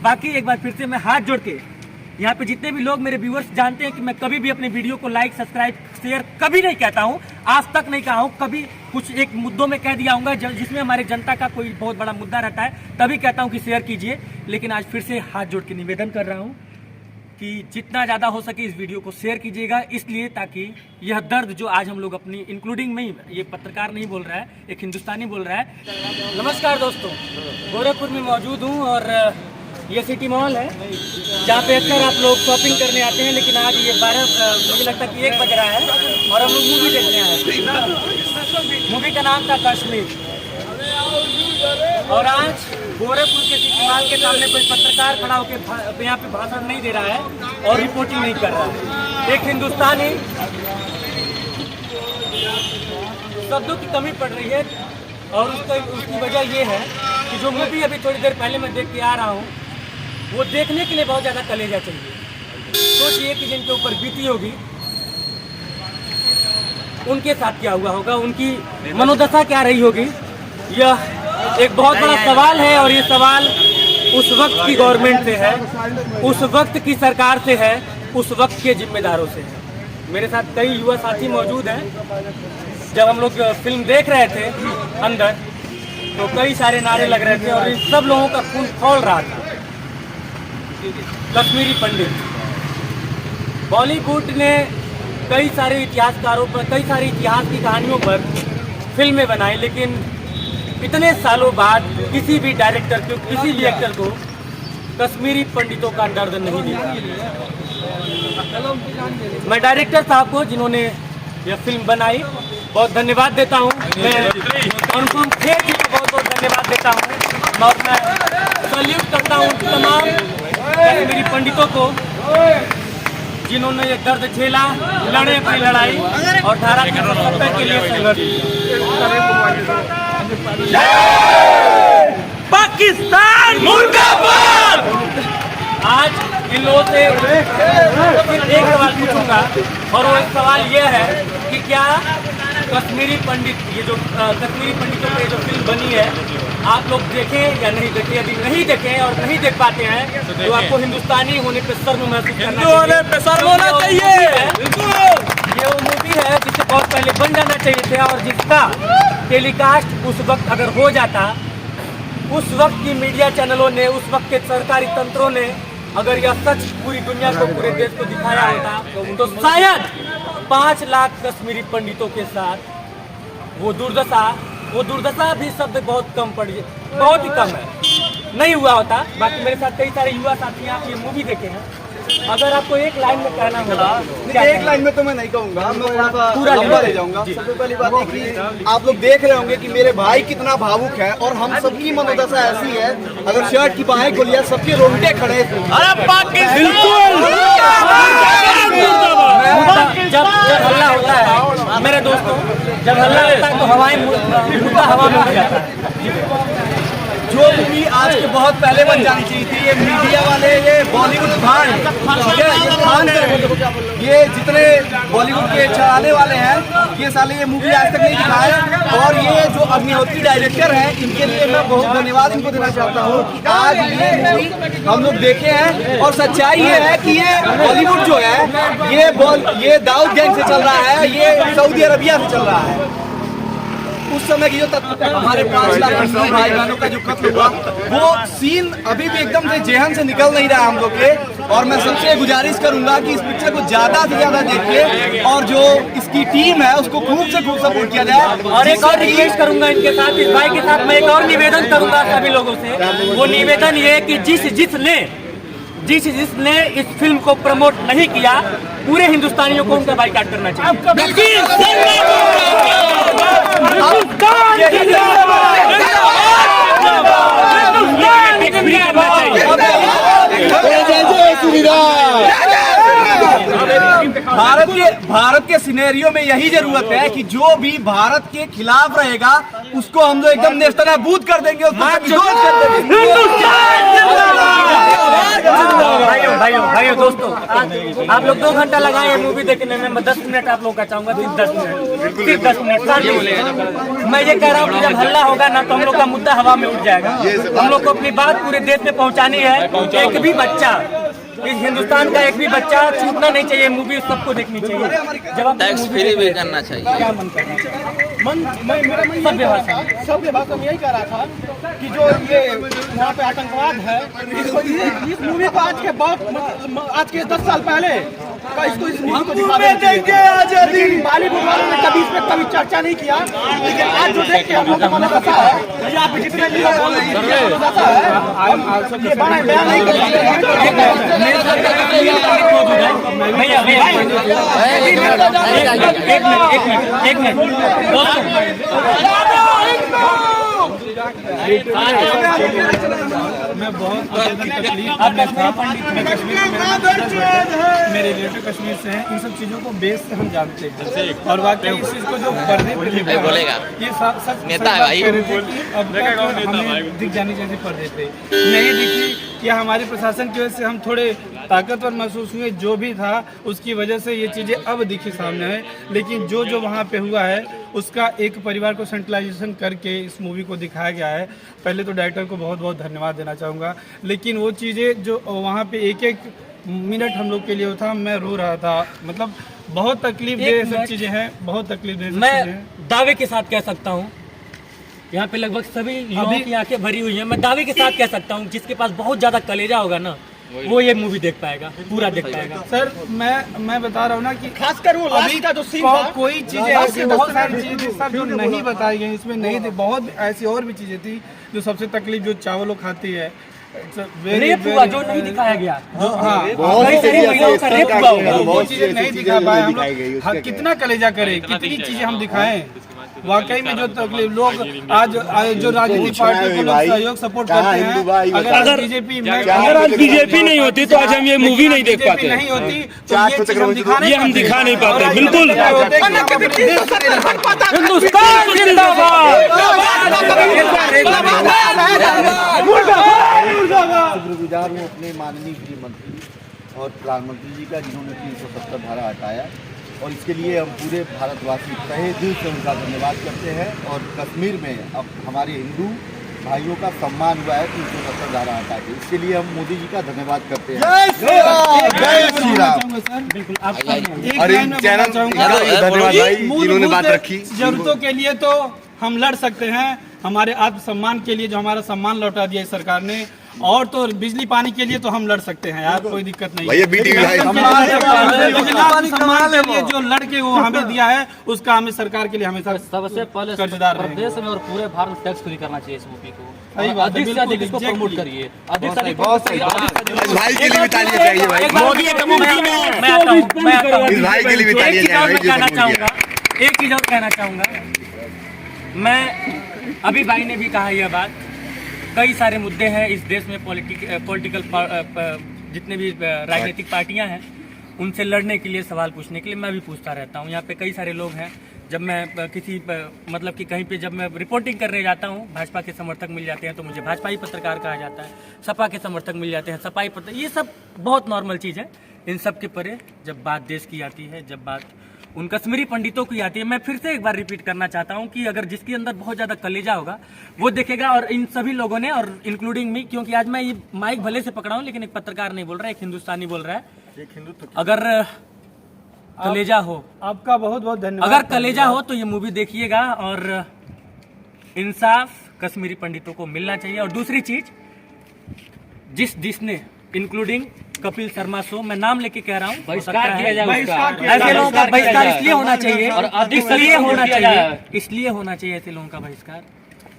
बाकी एक बार फिर से मैं हाथ जोड़ के यहाँ पे जितने भी लोग मेरे व्यूअर्स जानते हैं कि मैं कभी भी अपने वीडियो को लाइक सब्सक्राइब शेयर कभी नहीं कहता हूँ, आज तक नहीं कहा हूँ। कभी कुछ एक मुद्दों में कह दिया हूँ जिसमें हमारे जनता का कोई बहुत बड़ा मुद्दा रहता है, तभी कहता हूँ कि शेयर कीजिए। लेकिन आज फिर से हाथ जोड़ के निवेदन कर रहा हूँ कि जितना ज़्यादा हो सके इस वीडियो को शेयर कीजिएगा, इसलिए ताकि यह दर्द जो आज हम लोग अपनी इंक्लूडिंग में ही, ये पत्रकार नहीं बोल रहा है, एक हिंदुस्तानी बोल रहा है। नमस्कार दोस्तों, गोरखपुर में मौजूद हूँ और ये सिटी मॉल है जहाँ पे अक्सर आप लोग शॉपिंग करने आते हैं। लेकिन आज ये 12 मुझे लगता है कि 1 बज रहा है और हम लोग मूवी देखने आए हैं। मूवी का नाम था कश्मीर। और आज गोरखपुर के सिटी मॉल के सामने कोई पत्रकार खड़ा होकर यहाँ पे भाषण नहीं दे रहा है और रिपोर्टिंग नहीं कर रहा है। एक हिंदुस्तानी, शब्दों की कमी पड़ रही है और उसकी वजह ये है कि जो मूवी अभी थोड़ी देर पहले मैं देख के आ रहा हूँ, वो देखने के लिए बहुत ज़्यादा कलेजा चाहिए। सोचिए कि जिनके ऊपर बीती होगी उनके साथ क्या हुआ होगा, उनकी मनोदशा क्या रही होगी। यह एक बहुत बड़ा सवाल है और ये सवाल उस वक्त की गवर्नमेंट से है, उस वक्त की सरकार से है, उस वक्त के जिम्मेदारों से है। मेरे साथ कई युवा साथी मौजूद हैं। जब हम लोग फिल्म देख रहे थे अंदर तो कई सारे नारे लग रहे थे और इन सब लोगों का खून खौल रहा था। कश्मीरी पंडित, बॉलीवुड ने कई सारे इतिहासकारों पर, कई सारी इतिहास की कहानियों पर फिल्में बनाई, लेकिन इतने सालों बाद किसी भी डायरेक्टर को, किसी भी एक्टर को कश्मीरी पंडितों का दर्द नहीं दिया। मैं डायरेक्टर साहब को, जिन्होंने यह फिल्म बनाई, बहुत धन्यवाद देता हूँ। मैं अनुपम खेर जी को बहुत बहुत धन्यवाद देता हूँ और मैं सल्यूट करता हूँ तमाम कश्मीरी पंडितों को जिन्होंने ये दर्द झेला, लड़े अपनी लड़ाई और धारा 370 के लिए संघर्ष किया। पाकिस्तान मुर्दाबाद। आज इन लोगों से एक सवाल पूछूंगा और वो एक सवाल ये है कि क्या कश्मीरी पंडित, ये जो कश्मीरी पंडितों पे जो फिल्म बनी है, आप लोग देखें या नहीं देखें? यदि नहीं देखें और नहीं देख पाते हैं तो आपको हिंदुस्तानी होने पे शर्म महसूस करना चाहिए। ये वो मूवी है जिसे बहुत पहले बन जाना चाहिए था और जिसका टेलीकास्ट उस वक्त अगर हो जाता, उस वक्त की मीडिया चैनलों ने, उस वक्त के सरकारी तंत्रों ने अगर यह सच पूरी दुनिया को, पूरे देश को दिखाया होता तो शायद 5 लाख कश्मीरी पंडितों के साथ वो दुर्दशा भी शब्द बहुत कम पड़ी, बहुत ही कम है, नहीं हुआ होता। बाकी मेरे साथ कई सारे युवा साथी हैं, आप ये मूवी देखे हैं। अगर आपको एक लाइन में कहना होगा, एक लाइन में तो मैं नहीं कहूँगा, मैं पूरा लंबा ले जाऊंगा। सबसे पहली बात है कि आप लोग देख रहे होंगे कि मेरे भाई कितना भावुक है और हम सबकी मनोदशा ऐसी है, अगर शर्ट की बाहें को लिया सबके रोंगटे खड़े। जब हल्ला होता है मेरे दोस्तों, जब हल्ला होता है तो हवा में उड़ जाता है। जो मूवी आज के बहुत पहले बन जानी चाहिए थी, ये मीडिया वाले, ये बॉलीवुड खान, ये जितने बॉलीवुड के चलाने वाले हैं, ये साले ये मूवी आज तक नहीं दिखाए। और ये जो अग्निहोत्री डायरेक्टर हैं, इनके लिए मैं बहुत धन्यवाद इनको देना चाहता हूँ कि आज ये मूवी हम लोग देखे हैं। और सच्चाई ये है कि ये बॉलीवुड जो है ये दाऊद गैंग से चल रहा है, ये सऊदी अरबिया से चल रहा है। उस समय की जो हमारे 5 लाख मुस्लिम भाई बहनों का जो कत्ल हुआ, वो सीन अभी भी एकदम से जेहन से निकल नहीं रहा हम लोग के। और मैं सबसे गुजारिश करूंगा कि इस पिक्चर को ज्यादा से ज्यादा देखिए और जो इसकी टीम है उसको खूब से खूब सपोर्ट किया जाए। और एक और रिक्वेस्ट करूंगा इनके साथ, इस भाई के साथ मैं एक और निवेदन करूंगा सभी लोगों से। वो निवेदन ये कि जिसने इस फिल्म को प्रमोट नहीं किया, पूरे हिंदुस्तानियों को उनका बाइकाट करना चाहिए। भारत के सिनेरियो में यही जरूरत है कि जो भी भारत के खिलाफ रहेगा उसको हम लोग एकदम नेस्तनाबूद कर देंगे, उसको विरोध कर देंगे। भाइयों दोस्तों, आप लोग 2 घंटा लगाए मूवी देखने में, मैं 10 मिनट आप लोगों का चाहूंगा, सिर्फ 10 मिनट, सिर्फ 10 मिनट। मैं ये कह रहा हूँ कि जब हल्ला होगा ना तो हम लोग का मुद्दा हवा में उठ जाएगा। हम लोग को अपनी बात पूरे देश में पहुंचानी है। एक भी बच्चा, इस हिंदुस्तान का एक भी बच्चा छूटना नहीं चाहिए, मूवी सबको देखनी चाहिए। जब आप टैक्स फ्री भी करना चाहिए। क्या मन करना चाहिए? मेरा मन सभ्य भाषा में यही कह रहा था कि जो ये वहाँ पे आतंकवाद है, इस मूवी को आज के 10 साल पहले इस मूवी को दिखा देंगे आजादी। बॉलीवुड वालों ने कभी इस पे कभी चर्चा नहीं किया, लेकिन आज जो देख के हम लोग को मन करता है, यहाँ पे जितने लीडर बोल रहे हैं ये बयान नहीं कर सकते। एक मिनट मैं बहुत तकलीफ मेरे रिलेटिव कश्मीर से हैं। इन सब चीज़ों को बेस से हम जानते हैं और वाकई इस चीज़ को जो पर्दे पे बोलेगा ये सच नेता है भाई। अब हमें दिख जानी चाहिए पर्दे पे, नहीं दिखी। या हमारे प्रशासन की वजह से हम थोड़े ताकतवर महसूस हुए, जो भी था उसकी वजह से ये चीज़ें अब दिखी सामने है। लेकिन जो वहाँ पे हुआ है उसका एक परिवार को सेंट्रलाइजेशन करके इस मूवी को दिखाया गया है। पहले तो डायरेक्टर को बहुत बहुत धन्यवाद देना चाहूँगा। लेकिन वो चीज़ें जो वहाँ पे एक एक मिनट हम लोग के लिए था, मैं रो रहा था। मतलब बहुत तकलीफ दे सब चीज़ें हैं, बहुत तकलीफ दे। मैं दावे के साथ कह सकता हूँ, यहाँ पे लगभग सभी युवाओं की आंखें भरी हुई हैं। मैं दावे के साथ कह सकता हूँ जिसके पास बहुत ज्यादा कलेजा होगा ना, वो ये मूवी देख पाएगा, पूरा देख पाएगा। सर मैं बता रहा हूँ ना कि खासकर वो लास्ट का जो सीन था, कोई चीजें ऐसी बहुत सारी चीजें सब जो नहीं बताई गई इसमें नहीं थी। बहुत ऐसी और भी चीजें थी जो सबसे तकलीफ, जो चावलों खाती है, रेप हुआ जो नहीं दिखाया गया, हाँ कई सारी महिलाओं का रेप हुआ होगा, वो चीजें नहीं दिखा पाए हम लोग। कितना कलेजा करें, कितनी चीजें हम दिखाएं। वाकई में जो तकलीफ लोग आज जो राजनीतिक पार्टी को लोग सहयोग सपोर्ट करते हैं, अगर बीजेपी नहीं होती तो आज हम ये मूवी नहीं देख पाते, नहीं होती तो ये चीज़ हम दिखा नहीं पाते। बिल्कुल हिंदुस्तान जिंदाबाद। शुक्रगुजार हूँ अपने माननीय गृह मंत्री और प्रधानमंत्री जी का, जिन्होंने 370 धारा हटाया, और इसके लिए हम पूरे भारतवासी तहे दिल से उनका धन्यवाद करते हैं। और कश्मीर में अब हमारे हिंदू भाइयों का सम्मान हुआ है 370 धारा हटा के, इसके लिए हम मोदी जी का धन्यवाद करते हैं। धन्यवाद भाई जिन्होंने बात रखी। जरूरतों के लिए तो हम लड़ सकते हैं, हमारे आत्मसम्मान के लिए जो हमारा सम्मान लौटा दिया इस सरकार ने, और तो बिजली पानी के लिए तो हम लड़ सकते हैं यार, कोई दिक्कत नहीं है। सम्मान के लिए जो लड़के वो हमें दिया है उसका हमें सरकार के लिए हमेशा सबसे पहले कर्जदार प्रदेश में और पूरे भारत में टैक्स फ्री करना चाहिए इस मूवी को। सही बात है, अधिक से अधिक इसको प्रमोट करिए, अधिक से अधिक बहुत सही भाई के लिए भी तालियां चाहिए भाई। मोदी की मुट्ठी में मैं आता हूँ, मैं आता हूँ। इस भाई के लिए भी तालियां चाहिए भाई, जो कहना सपोर्ट चाहूँगा, एक चीज और कहना चाहूँगा मैं। अभी भाई ने भी कहा यह बात, कई सारे मुद्दे हैं इस देश में, पॉलिटिकल जितने भी राजनीतिक पार्टियां हैं उनसे लड़ने के लिए, सवाल पूछने के लिए मैं भी पूछता रहता हूं। यहाँ पे कई सारे लोग हैं, जब मैं किसी मतलब कि कहीं पे जब मैं रिपोर्टिंग करने जाता हूं, भाजपा के समर्थक मिल जाते हैं तो मुझे भाजपाई पत्रकार कहा जाता है, सपा के समर्थक मिल जाते हैं सपाई पत्रकार। ये सब बहुत नॉर्मल चीज़ है। इन सब के परे जब बात देश की आती है, जब बात उन कश्मीरी पंडितों की आती है, मैं फिर से एक बार रिपीट करना चाहता हूं कि अगर जिसके अंदर बहुत ज़्यादा कलेजा होगा वो देखेगा। और इन सभी लोगों ने, और इंक्लूडिंग मी, क्योंकि आज मैं ये माइक भले से पकड़ा हूं लेकिन एक पत्रकार नहीं बोल रहा है, एक हिंदुस्तानी बोल रहा है। अगर कलेजा हो, आपका बहुत बहुत धन्यवाद। अगर कलेजा हो तो ये मूवी देखिएगा और इंसाफ कश्मीरी पंडितों को मिलना चाहिए। और दूसरी चीज, जिसने इंक्लूडिंग कपिल शर्मा शो, मैं नाम लेके कह रहा हूँ, बहिष्कार किया जाए ऐसे लोगों का बहिष्कार इसलिए होना चाहिए, और इसलिए होना चाहिए ऐसे लोगों का बहिष्कार,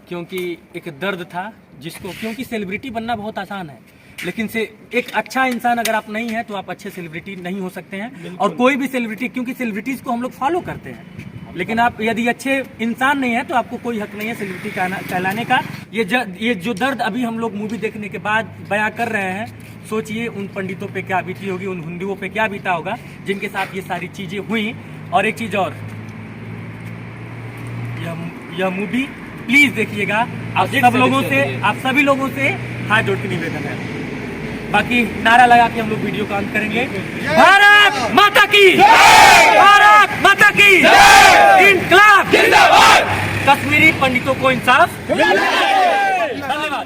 क्योंकि एक दर्द था जिसको, क्योंकि सेलिब्रिटी बनना बहुत आसान है, लेकिन से एक अच्छा इंसान अगर आप नहीं है तो आप अच्छे सेलिब्रिटी नहीं हो सकते हैं। और कोई भी सेलिब्रिटी, क्योंकि सेलिब्रिटीज को हम लोग फॉलो करते हैं, लेकिन आप यदि अच्छे इंसान नहीं है तो आपको कोई हक नहीं है सेलिब्रिटी कहलाने का। ये जो दर्द अभी हम लोग मूवी देखने के बाद बयां कर रहे हैं, सोचिए उन पंडितों पे क्या बीती होगी, उन हिंदुओं पे क्या बीता होगा जिनके साथ ये सारी चीजें हुई। और एक चीज और, यह मूवी प्लीज देखिएगा। आप सब लोगों से, आप सभी लोगों से हाथ जोड़ के निवेदन है। बाकी नारा लगा के हम लोग वीडियो का अंत करेंगे। भारत माता की, भारत माता की, इनकलाब जिंदाबाद, कश्मीरी पंडितों को इंसाफ। धन्यवाद।